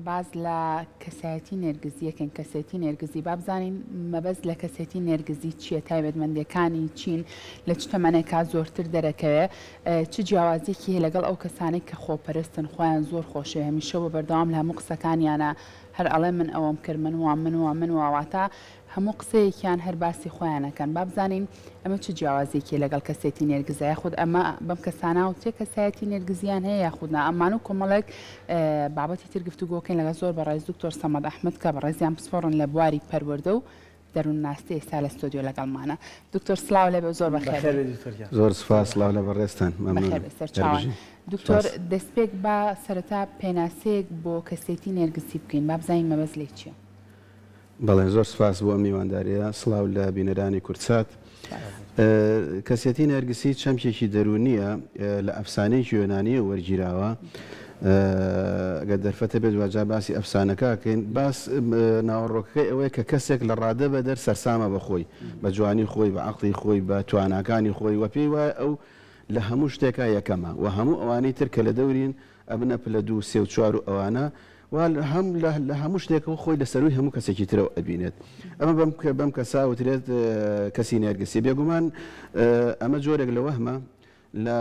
باز لە کەسایەتی نێرگزیەکەن کەسێتی نێرگزی با بزانین مەبەست لە کەسێتی نێرگزی چییە تایبەتمەندیەکانی چین لە چ تەمەنێکا زۆرتر دەرەکەوێ چ جیاوازیەکی هەیە لەگەڵ ئەو کەسانێک کە خۆپەرستن خۆیان زۆر خۆشێ هەمیشە بە بەردەوام لە هەموو قسەکانیانە هەر ئەڵێ من ئەوەم کرد من واتە هەموو قسەیەکیان هەر باسی خۆیانەکەن با بزانین ئەمە چ جیاوازیەکی لەگەڵ کەسێتی نێرگزە خود ئەمە بەم کەسانە و چێ کەسایەتی نێرگزیان هەیە یاخودنا ئەمان و کۆمەڵێک بابەتی تر گفتوگۆکەین لەگە زۆر بەڕێز دکتۆر سەمەد ئەحمەد کە بەڕێزیان پسپۆڕن لە بواری پەروەردە و دەروون ناستی ئێستا لە ستۆدیۆ لەگەڵمانە دکتۆر سلااو لێ بە زۆر بەخێر زۆر سپاس سلااو لە بەڕێستان دکتۆر دەستپێک بە سەرەتا پێناسەیەک بۆ کەسێتی نێرگزی بکەین با بزانین مەبەست لێ چییە؟ بەڵێ زۆر سپاس بۆ میوانداریە سلااو لە بینەرانی کورتسات کەسێتی نێرگسی چەمکێکی دەرونیە لە ئەفسانەیەکی یۆنانیە وەرگیراوە ئەگەر دەرفەتە بێت واجا باسی ئەفسانەکەکەین باس ناوەڕۆکەکەی ئەوەیە کە کەسێک لە ڕادە بە دەر سەرسامە بەخۆی بە جوانی خۆی بە عەقڵی خۆی بە تواناکانی خۆی وە پێی وایە ئەو لە هەموو شتێکا یەکەمە و هەموو ئەوانەی تر کە لە دەورین ئەبنە پلە 2 3 و 4 و ئەوانە لە هەموو شتێکەوە خۆی لەسەروی هەموو کەسێکی ترەوە ئەبینێت ئەمە بەم کەسا وترێت کەسی نێرگسی بێگومان ئەمە جۆرێک لە وەهمە لە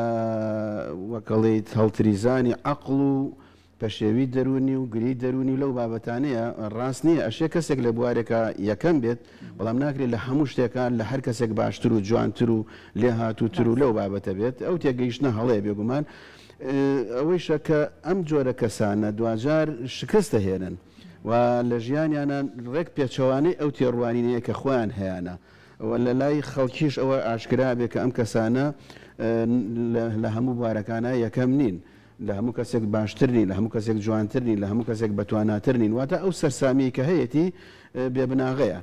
وەکەڵیت هەڵتریزانی عەقڵ و پەشێوی دەرونی و گری دەرونی لەو بابەتانەیە ڕاست نییە ئەشێ کەسێک لە بوارێکە یەکەم بێت بەڵام ناکرێت لە هەموو شتێکان لە هەر کەسێک باشتر و جوانتر و لێ هاتووتر و لەو بابەتە بێت ئەو تێگەیشتنە هەڵەیە بێگومان ئەوەیشە کە ئەم جۆرە کەسانە دوجار شکست دەهێنن و لە ژیانیانە ڕێک پێچەوانەی ئەو تێڕوانینەیە کە خۆیان هەیەە لە لای خەڵکیش ئەوە ئاشکرا بێ کە ئەم کەسانە لە هەموو بوارەکانە یەکەم نین لە هەموو کەسێک باشترنی لە هەموو کەسێک جوانترنی لە هەموو کەسێک بەتواناترنین واتە ئەو سەرسامی کە هەیەی بێبناغەیە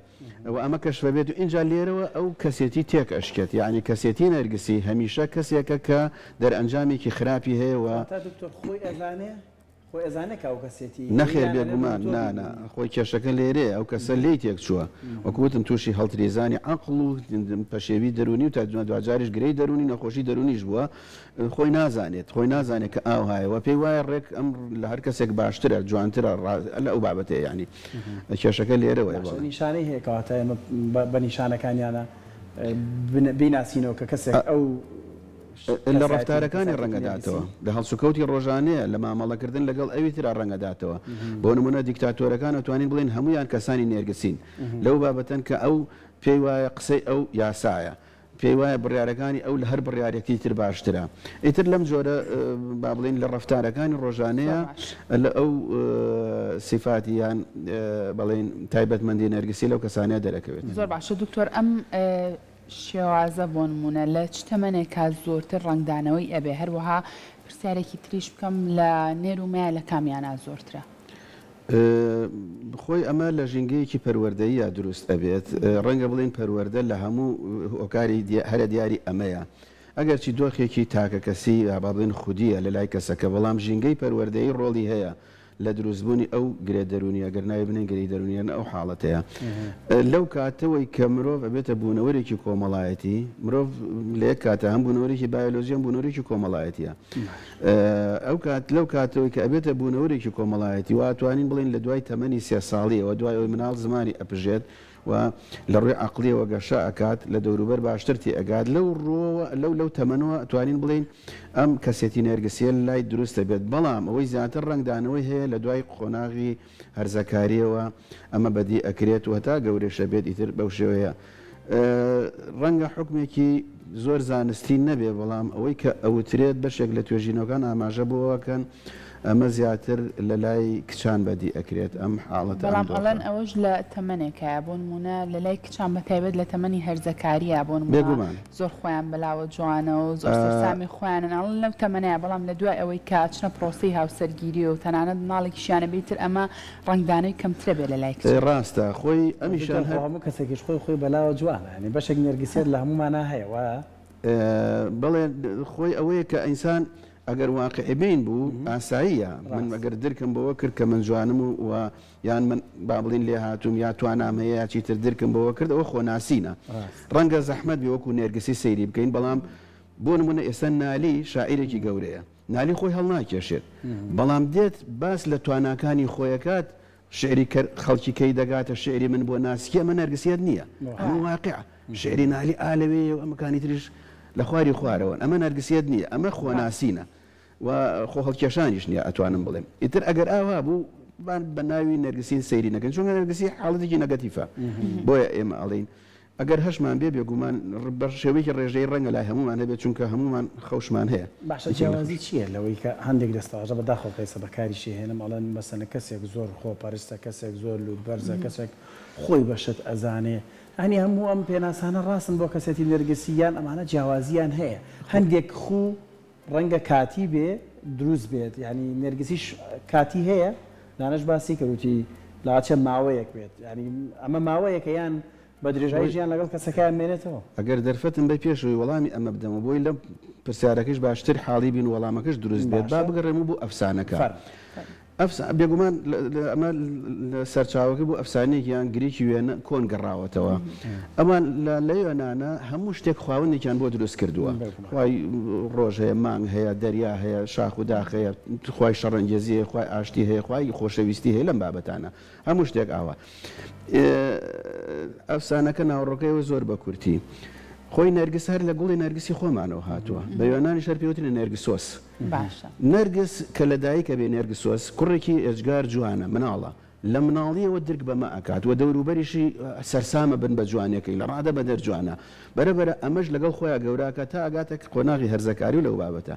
و ئەمە کەشفە بێت و اینجا لێرەوە ئەو کەسێتی تێک ئەشکێت یعنی کەسێتی نەرگسی هەمیشە کەسێکە کە دەرئەنجامێکی خراپی هەیە و نەخێر بێگومان نانە خۆی کێشەکە لێرێ ئەو کەسە لی تێک چووە وەکوتم تووشی هەڵتریزانی عەقڵ و پەشێوی دەرونی و تا دوجارش گرەی دەرونی نەخۆشی دەرونیش بووە خۆی نازانێت کە ئاوهایەوە پێی وایە ڕێک ئەم لە هەر کەسێک باشترە جوانترە لە ئەو بابەتەیە ینی کێشەکە لێرەوەی نیشانەی هەیە کەواتە ئێمە بە نیشانەکانیانە بیناسینەوە کە کەسێک ئەو لە ڕفتارەکانی ڕەنگەداتەوە لە هەڵسوکەوتی ڕۆژانەیە لە مامەڵەکردن لەگەڵ ئەوی ترا ڕەنگەداتەوە بۆ نمونە دیکتاتۆرەکان ئەتوانین بڵێن هەمویان کەسانی نێرگسین لەو بابەتەن کە ئەو پێی وایە قسەی ئەو یاسایە پێی وایە بڕیارەکانی ئەو لە هەر بڕیارێکی تر باشترە ئیتر لەم جۆرە با بڵێن لە ڕفتارەکانی ڕۆژانەیە لە ئەو سیفاتیان بەڵێن تایبەتمەندی نێرگسی لەو کەسانەیە دەرەکەوێت زۆر باشە دکتۆر ئەم شێوازە بۆ نمونە لە چ تەمەنێکا زۆرتر ڕنگدانەوەی ئەبێ هەروەها پرسیارێکی تریش بکەم لە نێر و مایە لە کامیانە زۆرترە خۆی ئەمە لە ژینگەیەکی پەروەردەیە دروست ئەبێت ڕەنگە بڵین پەروەردە لە هەموو هۆکاری هەرە دیاری ئەمەیە ئەگەرچی دۆخێکی تاکە کەسی با بڵین خودیە لە لای کەسەکە بەڵام ژینگەی پەروەردەیی ڕۆڵی هەیە لە دروستبوونی ئەو گرێ دەرونی ئەگەر ناوی بنێن گری دەرونیان ئەو حاڵەتەیە لەو کاتەوەی کە مرۆڤ ئەبێتە بوونەوەرێکی کۆمەڵایەتی مرۆڤ لە یەک کاتە هەم بوونەوەرێکی بایۆلۆژی هەم بوونەوەرێکی کۆمەڵایەتیە لەو کاتەوەی کە ئەبێتە بوونەوەرێکی کۆمەڵایەتی واتوانین بڵین لە دوای تەمەنی 3 ساڵیەوە دوای ئەوی مناڵ زمانی ئەپژێت و لە ڕووی عەقڵیەوە گەشە ئەکات لە دەوروبەر باشترتی ئەگات لەو تەمەنەوە توانین بڵین ئەم کەسێتی نێرگسیە لای دروستە بێت بەڵام ئەوەی زیاتر ڕنگدانەوەی هەیە لە دوای قۆناغی هەرزەکاریەوە ئەمە بەدی ئەکرێت و هەتا گەورەشە بێت ئیتر بەو شێوەیە ڕەنگە حکمێکی زۆر زانستی نەبێ بەڵام ئەوەی کە ئەوترێت بەشێک لە توێژینەکان ئاماژە بۆەکەن ئەمە زیاتر لە لای کچان بەدی ئەکرێت ئەم حاڵەت بەڵام ئەڵەن ئەوەش لە تەمەنێکە بۆ نمونە لە لای کچان بەتایبەت لە تەمەنی هەرزەکاریە بۆ نمونە زۆر خۆیان بەلاوە جوانەوە و زۆر سەرسامی خۆیانن ئەڵەن لەو تەمەنەیە بەڵام لە دوای ئەوەی کە چنە پرۆسی هاوسەرگیری و تەنانەت ماڵێکیشیانە بیتر ئەمە ڕنگدانەوەی کەمترە بێ لە لای کچان ڕاستە خۆی ئەمیشان هەموو کەسێکیش خۆی بەلاوە جوانە ینی بەشێک نێرگسیت لە هەمومانە هەیە بڵێ خۆی ئەوەیە کە ئینسان ئەگەر واقعبین بوو ئاساییە من ئەگەر درکم بەوە کرد کە من جوانم و یان من با بڵین لێ هاتووم یا توانامەیە یا چیتر درکم بەوە کرد ئەوە خۆناسینە ڕەنگە زەحمەت بێ وەکو نێرگسی سەیری بکەین بەڵام بۆ نمونە ئێستا نالی شاعیرێکی گەورەیە نالی خۆی هەڵناکێشێت بەڵام دێت باس لە تواناکانی خۆیەکات شعری خەڵکی کەی دەگاتە شعری من بۆ ناسیە ئەمە نەرگسیت نییە هەموو واقع شعری نالی ئالەوێ و ئەمەکانی تریش لە خواری خوارەوە ئەمە نەرگسیت نییە ئەمە خۆناسینە و خۆ هەڵکێشانیش نییە ئەتوانم بڵێم ئیتر ئەگەر ئاوا بوو بە ناوی نەرگسین سەیری نەکەن چونکە نەرگسی حاڵەتێکی نەگەتیفە بۆیە ئێمە ئەڵێن ئەگەر هەشمان بێ بێگومان بە شێوەیەکی ڕێژەی ڕەنگە لای هەمومان هەبێت چونکە هەمومان خەوشمان هەیە باشە جیاوازی چییە لەوەی کە هەندێک دەستاژە بەداخۆ پێسە بەکاریشی هێنم ئەڵەن مەسەنە کەسێک زۆر خۆپەرستە کەسێک زۆر لوودبەرزە کەسێک خۆی بەشت ئەزانێ هەنی هەموو ئەم پێناسانە ڕاستن بۆ کەسێتی نەرگسییان ئەمانە جیاوازیان هەیە هەندێک خوو ڕەنگە کاتی بێ دروست بێت ینی نەرگسیش کاتی هەیە دانش باسی کەوتی لاچە ماوەیەک بێت ینی ئەمە ماوەیەکە یان بە درێژایی ژیان لەگەڵ کەسەکەیان مێنێتەوە ئەگەر دەرفەتم بە پێشەوەی وەڵامی ئەمە بدەمە بۆی لەم پرسیارەکەش باشتر حاڵی بین وەڵامەکەش دروست بێت با بگەڕێمە بۆ ئەفسانەکە بێگومان ئەمە سەرچاوەکە بۆ ئەفسانەیەکیان گریکی وێنە کۆن گەڕاوەتەوە ئەمان لە یۆنانە هەموو شتێک خواوەندێکیان بۆ دروست کردووە خوای ڕۆژ هەیە مانگ هەیە دەریا هەیە شاخ و داخ هەیە خوای شەڕەنگێزی هەیە خوای ئاشتی هەیە خوای خۆشەویستی هەیە لەم بابەتانە هەموو شتێک ئاوە ئەفسانەکە ناوڕۆکەیەوە زۆر بە کورتی خۆی نەرگس هەر لە گوڵی نەرگسی خۆمانەوە هاتووە بە یۆنانی شەر پێوترە نەرگسۆس نەرگس کە لەدایکە بێ نەرگسۆس کوڕێکی ئێجگار جوانە مناڵە لە مناڵیەوە درک بەمە ئەکات و دەوروبەریشی سەرسامە بن بە جوانەکەی لە ڕادە بە دەرجوانە بەرەبەرە ئەمەش لەگەڵ خۆیان گەوراکە تا ئەگاتە قۆناغی هەرزەکاری و لەو بابەتە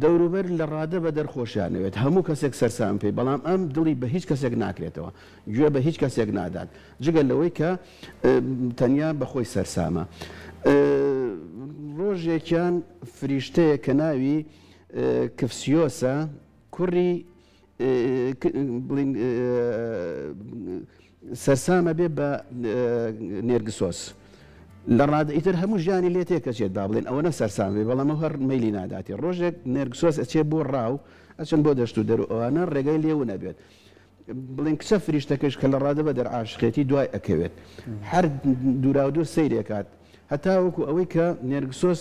دەوروبەر لە ڕادە بە دەرخۆشیانەوێت هەموو کەسێک سەرسام پێی بەڵام ئەم دڵی بە هیچ کەسێک ناکرێتەوە گوێ بە هیچ کەسێک نادات جگەل لەوەی کە تەنیا بەخۆی سەرسامە ڕۆژێکیان فریشتەیە کە ناوی کفسیۆسە کوڕی سەرسامە بێ بە نێرگسۆس لە ڕادە ئیتر هەموو ژیانی لێ تێکەچێت با بڵێن ئەوە نە سەرسام بێ بەڵام هەر مەیلی ناداتی ڕۆژێک نێرگسۆس ئەچێ بۆ ڕاو ئەچەند بۆ دەشت و دەرو ئەوانە ڕێگای لێو نەبێت بڵێن کچە فریشتەکەش کە لە ڕادە بە دەرعاشقێتی دوای ئەکەوێت هەر دووراودور سەیرێکات هەتا وەکو ئەوەی کە نێرگسۆس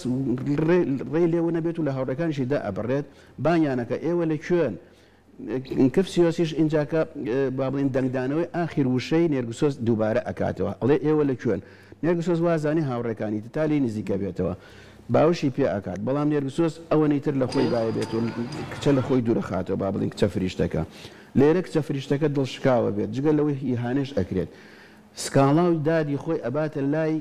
ڕێ لێوە نەبێت و لە هاوڕەکانشی دا ئەبڕێت بانیانەکە ئێوە لە کوێن کفسیۆسیش ئینجاکە با بڵێن دەنگدانەوەی ئاخیر وشەی نێرگسۆس دووبارە ئەکاتەوە ئەڵێ ئێوە لە کوێن نێرگسۆس وازانی هاوڕێکانی تالی نزیکە بێتەوە باوشی پێ ئاکات بەڵام نێرگسۆس ئەوە نەیتر لە خۆی باە بێت و کچە لە خۆی دوورە خاتەوە با بڵین کچە فریشتەکە لێرە کچە فریشتەکە دڵشکاوە بێت جگەل لەوەی ئیهانێش ئەکرێت سکاڵاوی دادی خۆی ئەباتە لای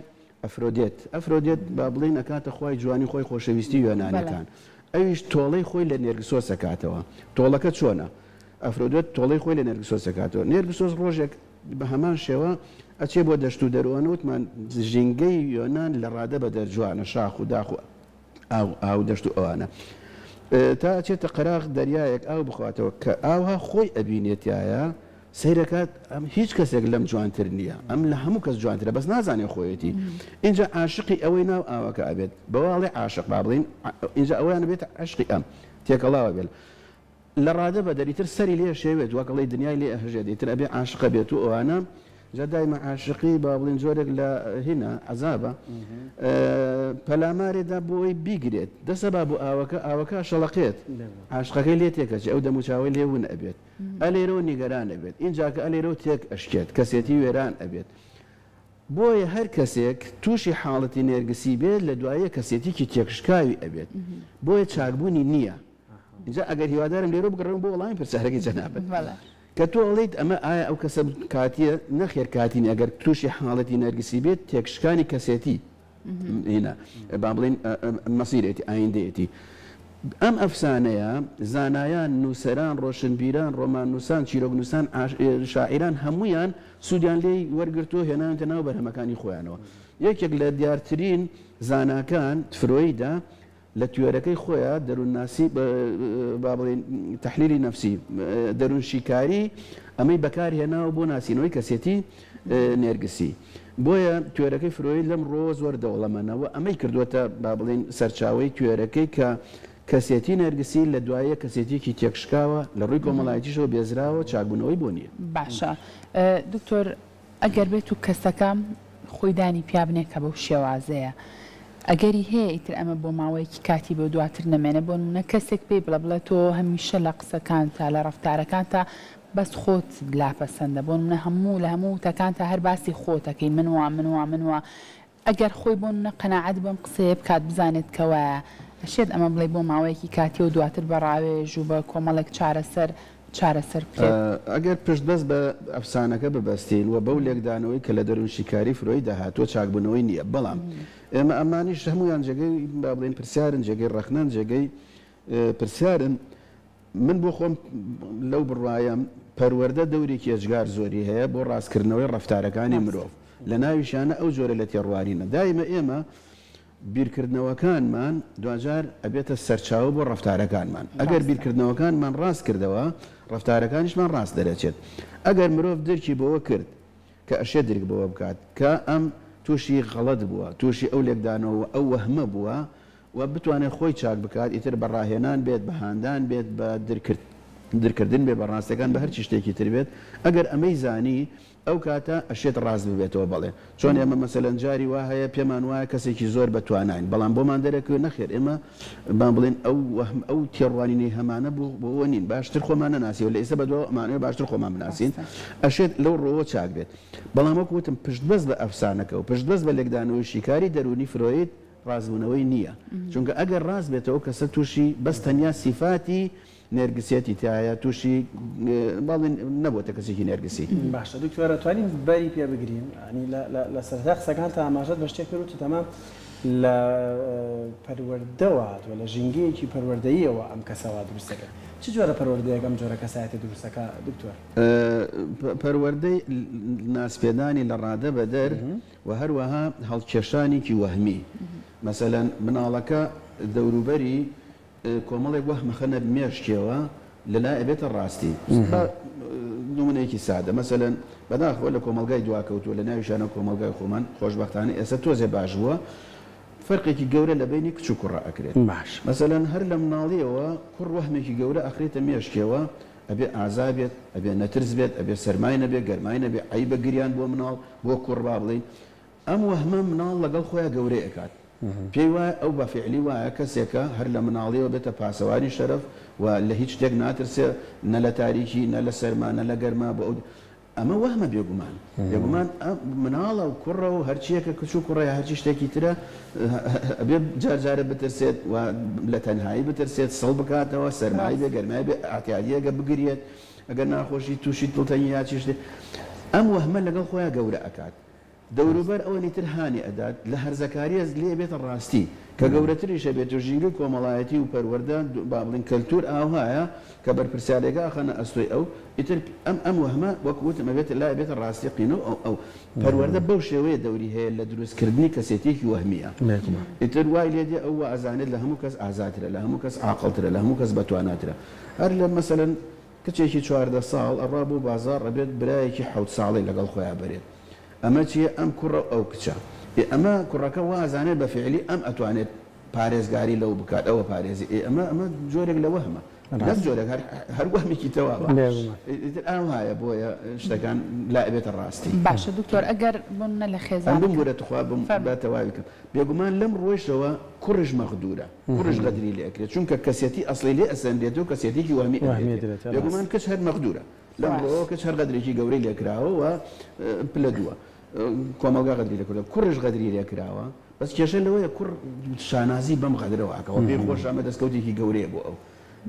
ئەفرۆدێت با بڵین ئەکاتە خۆی جوانی خۆی خۆشەویستی یۆنانەکان ئەویش تۆڵەی خۆی لە نێرگسۆس ئەکاتەوە تۆڵەکە چۆنە ئەفرۆدێت تۆڵەی خۆی لە نێرگسۆس ئەکاتەوە نێرگسۆس ڕۆژێک بە هەمان شێوە ئەچێ بۆ دەشت و دەروانە وتمان ژینگەی یۆنان لە ڕادە بە دەرجوانە شاخ و داخ و ئاو دەشت و ئەوانە تا ئەچێتە قەراغ دەریایەک ئاو بخواتەوە کە ئاوها خۆی ئەبینێتایە سیرەکات ئەم هیچ کەسێک لەم جوانتر نییە ئەم لە هەموو کەس جوانترە بەس نازانێ خۆیەتی اینجا عاشقی ئەوەی ناو ئاوەکە ئەبێت بەواڵێ عاشق با بڵین اینجا ئەویان بێت عشقی ئەم تێکەڵاوە بێت لە ڕادە بە دەریتر سەری لێ شێوێت وەکەڵی دنیای لێ ئەهژێت ئیتر ئەبێ عاشقە بێت و ئەوانە جا دایمە عاشقی با بڵین جۆرێک لە هینە عەزابە پەلامارێدا بۆی بیگرێت دەسە با بۆ ئاوەکە شەڵەقێت عاشقەکەی لێ تێکەچێ ئەو دەموچاوی لێون ئەبێت ئەلێرەوە نیگەران ئەبێت اینجاکە ئەلێرەوە تێک ئەشکێت کەسێتی وێران ئەبێت بۆیە هەر کەسێک تووشی حاڵەتی نێرگسی بێت لە دوایە کەسێتیکی تێکشکاوی ئەبێت بۆیە چاکبوونی نییە اینجا ئەگەر هیوادارم لێرە بگەڕێم بۆ وەڵامی پرسیارەکەی جەنابەت کە تۆ ئەڵێیت ئەمە ئایا ئەو کەسە کاتیە نەخێر کاتینی ئەگەر تووشی حاڵەتی نەرگسی بێت تێکشکانی کەسێتی هنا با بڵین مەسیرێتی ئایندەیەتی ئەم ئەفسانەیە زانایان نووسەران ڕۆشنبیران ڕۆمان نووسان چیرۆک نووسان شاعیران هەمویان سوودیان لێی وەرگرتو هێنانتە ناو بەرهەمەکانی خۆیانەوە یەکێک لە دیارترین زاناکان فرۆیدا لە توێرەکەی خۆیان دەروونناسی با بڵین تەحلیلی نەفسی دەروون شیکاری ئەمەی بەکارهێناوە بۆ ناسینەوەی کەسێتی نێرگسی بۆیە توێرەکەی فرۆی لەم ڕۆ زۆر دەوڵەمەنەوە ئەمەی کردووەتە با بڵین سەرچاوی توێرەکەی کە کەسێتی نەرگسی لە دوایە کەسێتێکی تێکشکاوە لە ڕووی کۆمەڵایەتیشەوە بێزراوە چاکبوونەوەی بۆ نییە باشە دکتۆر ئەگەر بێت و کەسەکە خۆی دانی پیابنێ کە بەو شێوازەیە ئەگەری هەیە ئیتر ئەمە بۆ ماوەیەکی کاتی بۆ دواتر نەمێنە بۆ نمونە کەسێک پێی بڵە بڵێت تۆ هەمیشە لە قسەکانتە لە ڕەفتارەکانتە بەس خۆت لاپەسەندە بۆ نمونە هەموو لە هەموو تەکانتە هەر باسی خۆتەکەی منوە ئەگەر خۆی بۆ نمونە قەناعەت بەم قسەیە بکات بزانێت کەوایە ئەشێت ئەمە بڵێ بۆ ماوەیەکی کاتی و دواتر بەڕاوێژ و بە کۆمەڵێک چارەسەر ئەگەر پشت بەس بە ئەفسانەکە ببەستین و بەو لێکدانەوەی کە لە دەروون شیکاری فرۆی داهاتوە چاکبوونەوەی نییە بەڵام ئێمە ئەمانیش هەمویان جێگەی با بڵێن پرسیارن جێگەی ڕەخنان جێگەی پرسیارن من بۆ خۆم لەو بڕوایم پەروەردە دەورێکی ئەجگار زۆری هەیە بۆ ڕاستکردنەوەی ڕەفتارەکانی مرۆڤ لە ناویشانە ئەو جۆرە لە تێڕوانینە دایمە ئێمە بیرکردنەوەکانمان دوجار ئەبێتە سەرچاوە بۆ ڕەفتارەکانمان ئەگەر بیرکردنەوەکانمان ڕاست کردەوە ڕەفتارەکانیشمان ڕاست دەرەچێت ئەگەر مرۆڤ دەرکی بەوە کرد کە ئەشێ درک بەوە بکات کە ئەم تووشی غەڵەت بووە تووشی ئەو لێکدانەوە ئەو وەهمە بووە و بتوانێت خۆی چاک بکات ئیتر بەڕاهێنان بێت بە هاندان بێت بە درکردن بێ بە ڕاستەکان بە هەرچی شتێکی تر بێت ئەگەر ئەمەی زانی ئەو کاتە ئەشێت ڕاست ببێتەوە بڵێ چۆن ئێمە مەسەلەن جاری وا هەیە پێمان وایە کەسێکی زۆر بەتوانین بەڵام بۆمان دەرەکەوێت نەخێر ئێمە بان بڵێن ئەو تێڕوانینەی هەمانە بۆ نین باشتر خۆمان نەناسیەوە لە ئێستا بەدومانەوە باشتر خۆمان بناسیین ئەشێت لەو ڕۆوە چاک بێت بەڵام وەکو وتم پشت بەس بە ئەفسانەکە و پشت بەس بە لێکدانەوەی شیکاری دەرونی فرۆید ڕازبوونەوەی نییە چونکە ئەگەر ڕاست بێتەوە کەسە تووشی بەس تەنیا سیفاتی نێرگسیەتی تایە تووشی باڵێن نەبووە کەسێکی نێرگسی باشە دکتۆرە توانین بەری پێ بگرین ینی لە سەرتا قسەکان تا ئاماژەت بە شتێک کرد تەمام لە پەروەردەوە و لە ژینگەیەکی پەروەردەییەوە ئەم کەسەوە دروستەکە چ جۆرە پەروەردەیەک ئەم جۆرە کەسایەتی دروستەکە دکتۆر پەروەردەی ناسپێدانی لە ڕادە بەدەر و هەروەها هەڵکێشانێکی وەهمی مەسەلەن مناڵەکە دەوروبەری کۆمەڵێک وەهمەخەنە مێشکەوە لەلای ئەبێتە ڕاستی نمونەیەکی سادە مەسەلەن بەداخەوە لە کۆمەلگای دواکەوتووە لە ناویشانە کۆمەلگای خۆمان خۆشبەختانە ئێستا تۆزێ باش بووە فەرقێکی گەورە لە بینی کچ و کوڕە ئەکرێت مەسەلەن هەر لە مناڵیەوە کوڕ وەهمێکی گەورە ئەخرێتە مێشکەوە ئەبێ ئازا بێت ئەبێ نەترس بێت ئەبێ سەرمای نەبێت گەرمای نەبێت ئەی بە گریان بۆ مناڵ بۆ کوڕ با بڵین ئەم وەهمە مناڵ لەگەڵ خۆیان گەورەی ئەکات پێی وایە ئەو بە فعلی وایە کەسێکە هەر لە مناڵیەوە بێتە پاسەوانی شەرەف و لە هیچ شتێک ناترسێ نە لە تاریکی نە لە سەرما نە لە گەرما بە ئەمە وەهمە بێگومان بێگومان مناڵە و کوڕە و هەرچیەکە کچ و کوڕە هەرچی شتێکی ترە ئەبێ جارجارە بترسێت و لە تەنهایی بترسێت سەڵ بکاتەوە سەرمایی بێ گەرمای بێ ئاتیادیەکە بگرێت ئەگەر ناخۆشی تووشی دڵتەنی یا چی شتێک ئەم وەهمە لەگەڵ خۆیان گەورە ئەکات دەوروبەر ئەوەی تر هاانی ئەدات لە هەرزەکاریەز لێ بێتە ڕاستی کە گەورەتریشە بێت و ژینگە کۆمەڵایەتی و پەروەردە با بڵین کەلتور ئاوهایە کە بەرپرسیارێکە ئەخەنە ئەستۆی ئەو ئیتر ئەم وەهمە وەکووتمە بێت لا بێتە ڕاستی قینە ئەو پەروەردە بەو شێوەیە دەوری هەیە لە دروستکردنی کەسێتێکی وەهمیە ئیتر وای لێدێ ئەو ئازانێت لە هەموو کەس ئازاترە لە هەموو کەس عاقڵترە لە هەموو کەس بەتواناترە هەر لە مەسەلەن کچێکی 14 ساڵ ئەڕا بوو بازار ڕەبێت برایەکی 7 ساڵی لەگەڵ خۆیان بەرێت ئەمە چیە ئەم کوڕە ئەو کچە ئەمە کوڕەکە وازانێت بە فعلی ئەم ئەتوانێت پارێزگاری لەو بکات ئەوە پارێزی ئەمە جۆرێک لە وەهمە نەس جۆرێک هەر وەهمێکی تەواوە ئەو هایە بۆیە شتەکان لا بێتە ڕاستی باشە دکتۆر ئەگەر بمە لە خێزان بمگورە تخوا باتەواوی بکەم بێگومان لەم ڕۆیشەوە کوڕش مەخدورە کوڕش غەدری لێ ئەکرێت چونکە کەسێتی ئەسڵی لێ ئەسەندێتەوە کەسێتێکی وەهمی بێگومان کەس هەر مەخدورە لەم ڕۆوە کەس هەر غەدرێکی گەورەی لێکراوە و پلە دووە کۆمەلگا غەدری لێکرا کوڕش غەدری لێکراوە بەس کێشە لەوەیە کوڕ شانازی بەم غەدرەوەکەەوە پێی خۆش ئەمە دەستکەوتێکی گەورەیە بۆ ئەو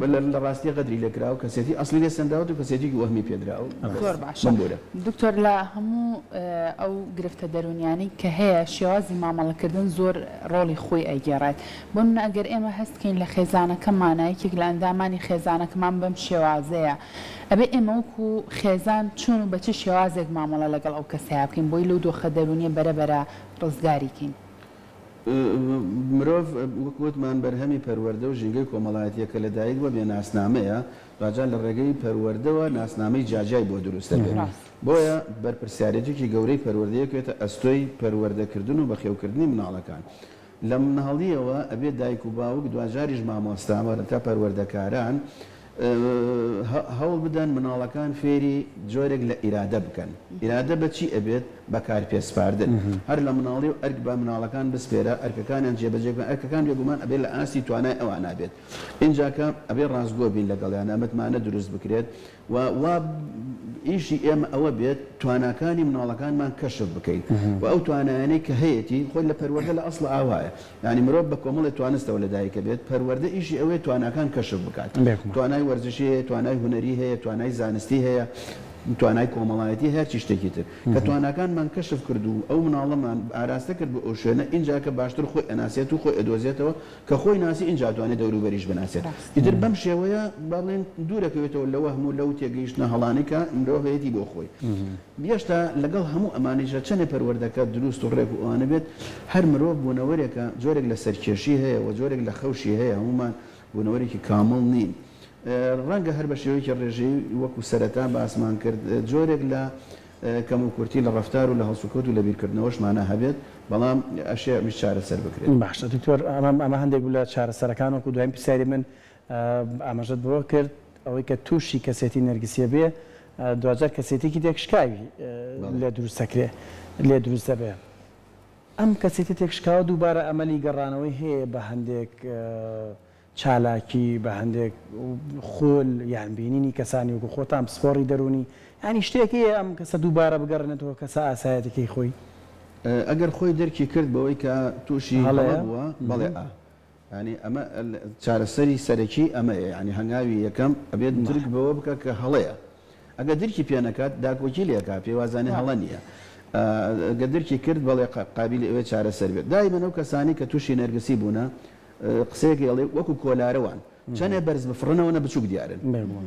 لە ڕاستی غەدری لێکراوە کەسێتی ئەسڵی لێ سنداوت و کەسێتێکی وەهمی پێدراوە زۆر باشە دکتۆر لە هەموو ئەو گرفتە دەرونیانی کە هەیە شێوازی مامەڵەکردن زۆر ڕۆڵی خۆی ئەیگێڕێت بۆ منە ئەگەر ئێمە هەستکەین لە خێزانەکەمانە یەکێک لە ئەندامانی خێزانەکەمان بەم شێوازەیە ئەبێ ئێمە وەکو خێزان چۆن و بە چه شێوازێک مامەڵە لەگەڵ ئەو کەسەیە بکەین بۆی لەو دۆخە دەرونیە بەرەبەرە ڕزگاریکەین مرۆڤ وەکوتمان بەرهەمی پەروەردە و ژینگەی کۆمەڵایەتیەکە لە دایک بە بێ ناسنامەیە دوجار لە ڕێگەی پەروەردەوە ناسنامەی جاجای بۆ دروستە بێت بۆیە بەرپرسیارەتێکی گەورەی پەروەردەیەکێتە ئەستۆی پەروەردەکردن و بەخێوکردنی مناڵەکان لە مناڵیەوە ئەبێت دایک و باوک دوجاریش مامۆستامەرە تا پەروەردەکاران هەوڵ بدەن مناڵەکان فێری جۆرێک لە ئیرادە بکەن ئیرادە بەچی ئەبێت بەکار پێسپاردن هەر لە مناڵی و ئەرک بە مناڵەکان بسپێرە ئەرکەکانیان جێبەجێکن ئەرکەکان بێگومان ئەبێت لە ئاستی توانای ئەوان نابێت اینجاکە ئەبێ ڕازگۆ بین لەگەڵیان ئەمەتمانە دروست بکرێت و ئیشی ئێمە ئەوە بێت تواناکانی مناڵەکانمان کەشف بکەین و ئەو توانایانەی کە هەیەی خۆی لە پەروەردە لە ئەسڵ ئاوایە ینی مرۆڤ بە کۆمەڵی توانستەوە لەدایکە بێت پەروەردە ئیشی ئەوەی تواناکان کەشف بکات توانای وەرزشی هەیە توانای هوەری هەیە توانای زانستی هەیە توانای کۆمەڵایەتی هەر چی شتێکی تر کە تواناکانمان کەشف کردو ئەو مناڵەمان ئاراستە کرد بە ئەو شوێنە اینجا کە باشتر خۆی ئەناسێت و خۆی ئەدۆزێتەوە کە خۆی ناسی اینجا توانێت دەوروبەریش بناسێت ئیتر بەم شێوەیە باڵێن دوورەکەوێتەوە لەوە هەموو لەو تێگەیشتنە هەڵانی کە مرۆڤ هەیەی بۆ خۆی بێشتا لەگەڵ هەموو ئەمانیشە چەندێ پەروەردەکە دروست و ڕێک و ئەوانە بێت هەر مرۆڤ بوونەوەرێکە جۆرێک لە سەرکێشی هەیە و جۆرێک لە خەوشی هەیە هەمومان بوونەوەرێکی کامڵ نین ڕەنگە هەر بە شێوەیەکی ڕێژەی وەکو سەرەتا باسمان کرد جۆرێک لە کەم و کورتی لە ڕەفتار و لە هەڵسوکەوت و لە بیرکردنەوەشمانە هەبێت بەڵام ئەشێ چارەسەر بکرێت باشە دکتۆر ئەمە هەندێک لە چارەسەرەکان وەکو دوایین پرسیاری من ئاماژەت بۆ کرد ئەوەی کە تووشی کەسێتی نەرگسیە بێ دوجار کەسێتێکی تێکشکاوی لێ دروستەکرێ لێ دروستە بێ ئەم کەسێتی تێکشکاوە دووبارە ئەمەلی گەڕانەوەی هەیە بە هەندێک چالاکی بە هەندێک خۆل یان بینینی کەسانی وەکو خۆتان پسپۆڕی دەرونی ینی شتێکی ئەم کەسە دووبارە بگەڕێنێتەوە کەسە ئاسایەتەکەی خۆی ئەگەر خۆی دەرکی کرد بەوەی کە تووشی هەڵەیە بووە بەڵێ ینی ئەمە چارەسەری سەرەکی ئەمەیە ینی هەنگاوی یەکەم ئەبێت درک بەوە بکە کە هەڵەیە ئەگە درکی پێنەکات داکۆکی لێکا پێوازانێ هەڵە نییە ئەگە درکی کرد بەڵێ قابلی ئەوێ چارەسەر بێت دایمەن ئەو کەسانی کە تووشی نەرگسی بوونە قسەیەکی ئەڵێ وەکو کۆلارەوان چەندێ بەرز بفڕنەوەنە بچووک دیارن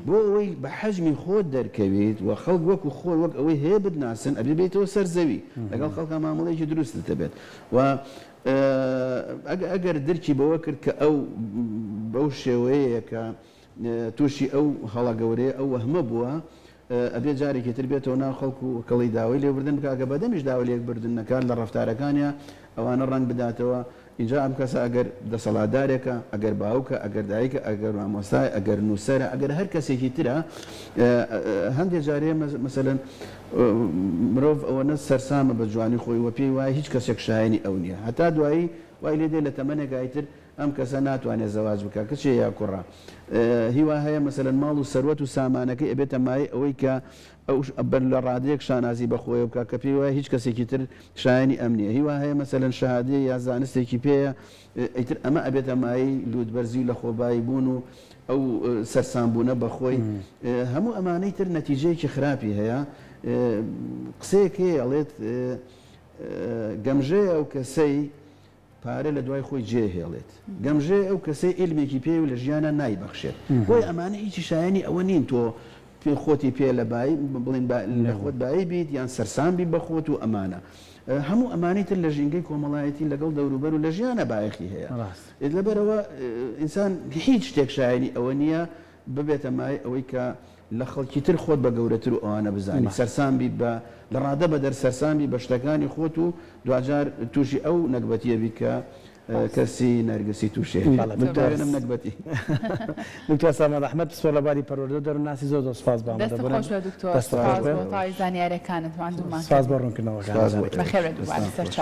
بۆ ئەوەی بە حەجمی خۆت دەرکەویت و خەڵک وەکو خۆی وەک ئەوەی هەیە بدناسن ئەبێ بێتەوە سەر زەوی لەگەڵ خەڵکە مامەڵەیەکی دروستت دەبێت و ئەگەر درکی بەوە کرد کە ئەو بەو شێوەیە کە تووشی ئەو هەڵە گەورەیە ئەو وەهمە بووە ئەبێ جارێکی تر بێتەوە ناو خەڵکو و کەڵی داوای لێبردن بکە بەدەمیش داوای لێکبردن نەکات لە ڕەفتارەکانیە ئەوانە ڕەنگ بداتەوە اینجا ئەم کەسە ئەگەر دەسەڵاتدارێکە ئەگەر باوکە ئەگەر دایکە ئەگەر مامۆستای ئەگەر نووسەرە ئەگەر هەر کەسێکی ترە هەندێک جارەیە مەسەلەن مرۆڤ ئەوەنە سەرسامە بە جوانی خۆی وە پێی وایە هیچ کەسێک شایانی ئەو نییە هەتا دوایی وای لێ دێ لە تەمەنێکای تر ئەم کەسە ناتوانێت زەواج بکە کچێ یا کوڕە هیوا هەیە مەسەلەن ماڵ و سەروەت و سامانەکەی ئەبێتە مای ئەوەی کە ئەو بەر لە ڕادەیەک شانازی بەخۆی بکە کە پێی وایە هیچ کەسێکی تر شایانی ئەم نییە هیوا هەیە مەسەلەن شەهادەیە یا زانستێکی پێیە ئیتر ئەمە ئەبێتە مایی لوودبەرزی لە خۆبایی بوون و ئەو سەرسامبوونە بەخۆی هەموو ئەمانەی تر نەتیجەیەکی خراپی هەیە قسەیەکی ئەڵێت گەمژەیە ئەو کەسەی پارە لە دوای خۆی جێهێڵێت گەمژێ ئەو کەسەی ئیلمێکی پێ و لە ژیانە نایبەخشێت بۆی ئەمانە هیچی شایانی ئەوە نین تۆ پێ خۆتی پێ لە بای بڵین لە خۆت بایی بیت یان سەرسامبی بەخۆت و ئەمانە هەموو ئەمانی تر لە ژینگەی کۆمەڵایەتی لەگەڵ دەوروبەر و لە ژیانە بایەخی هەیە لەبەرەوە ئینسان هیچ شتێک شایانی ئەوە نییە ببێتە مای ئەوەی کە لە خەڵکی تر خۆت بە گەورەتر و ئەوانە بزانانی سەرسامبی بە لە ڕادە بە دەرسەرسامی بە شتەکانی خۆت و دوجار تووشی ئەو نەکبەتیە بیت کە کەسی نەرگسی تووشێ نەکبەتی دکتۆر سامان ئەحمەد پسپۆر لەباری پەروەردە دەروناسی زۆر سوپاس بە ئامادەبوونەوە دکتۆر سپاس بۆ زانیاریەکانت سپاس بۆ ڕوونکردنەوەکان بەخێرە دووبارە سەرچاو